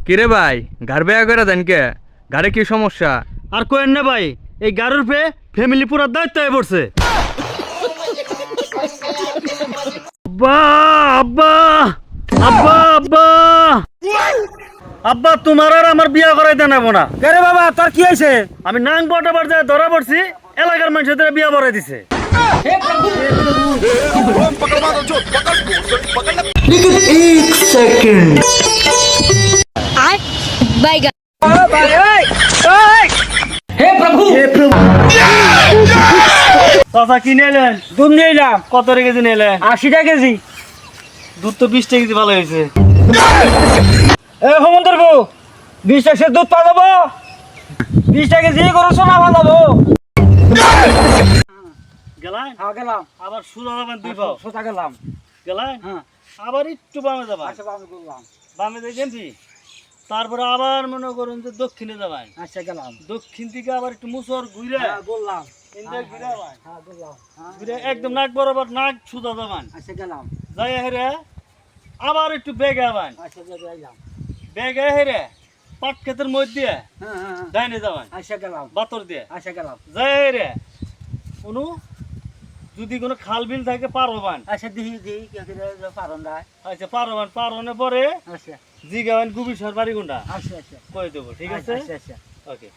কিরে ভাই গার বেয়া করে দেন কে? গাড়ে কি সমস্যা? আর কোয়েন না ভাই, এই গাড়ির পে ফ্যামিলি পুরো দায়িত্ব হয়ে পড়ছে। আব্বা আব্বা আব্বা আব্বা আব্বা, তোমার আর আমার বিয়া করাইতে নেবো না। কেরে বাবা তোর কি হয়েছে? আমি নাং বটাবার যায় ধরা পড়ছি, এলাকার মানুষদের বিয়া করাই দিছে। চাচা কি নিলেন? দুধ নিয়ে এলাম কত কেজি নিলেন? 80 কেজি। দুধ তো 20 কেজি ভালো হয়েছে। এ হেমন্তর বউ 20 টাকা দুধ পা যাবো, 20 টাকা কেজি করছো না ভালো যাবো। গেলাম হ্যাঁ গেলাম, আবার সুদা যাবেন দুই পাও। সোজা গেলাম। গেলাম হ্যাঁ আবার একটু বামে যাবা, আচ্ছা বাবু করলাম। বামে দেখেন তারপরে আবার মনে করুন যে দক্ষিণে যাবেন। আচ্ছা গেলাম। দক্ষিণ থেকে আবার একটু মুসর ঘুরে হ্যাঁ বললাম। ঘুরে আবার হ্যাঁ বললাম। ঘুরে একদম নাক বরাবর নাক সুদা যাবেন। আচ্ছা গেলাম। যাই হেরে আবার একটু বেগে আবেন, আচ্ছা যাইলাম। বেগে হেরে পাট ক্ষেতের মধ্যে হ্যাঁ হ্যাঁ ডাইনে যাবেন, আচ্ছা গেলাম। বাতর দিয়ে আচ্ছা গেলাম। যাই হেরে কোনো যদি কোনো খাল বিল থাকে পার হবান। আচ্ছা দিহি দিহি কি করে পারন না। আচ্ছা পার হবান, পার হওয়ার পরে আচ্ছা জিগাবেন গুবির সর বাড়ি কোনটা আচ্ছা আচ্ছা কয়ে দেবো, ঠিক আছে? আচ্ছা আচ্ছা। ওকে।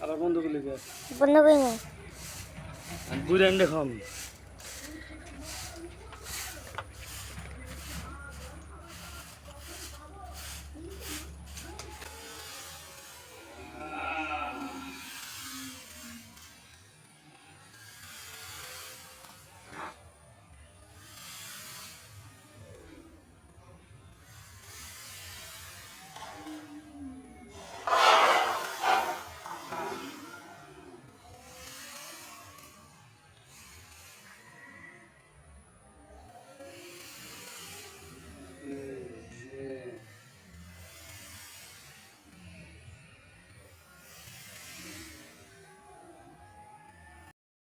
আবার বন্ধ করলি বন্ধ করি না। বুড়ান দেখাম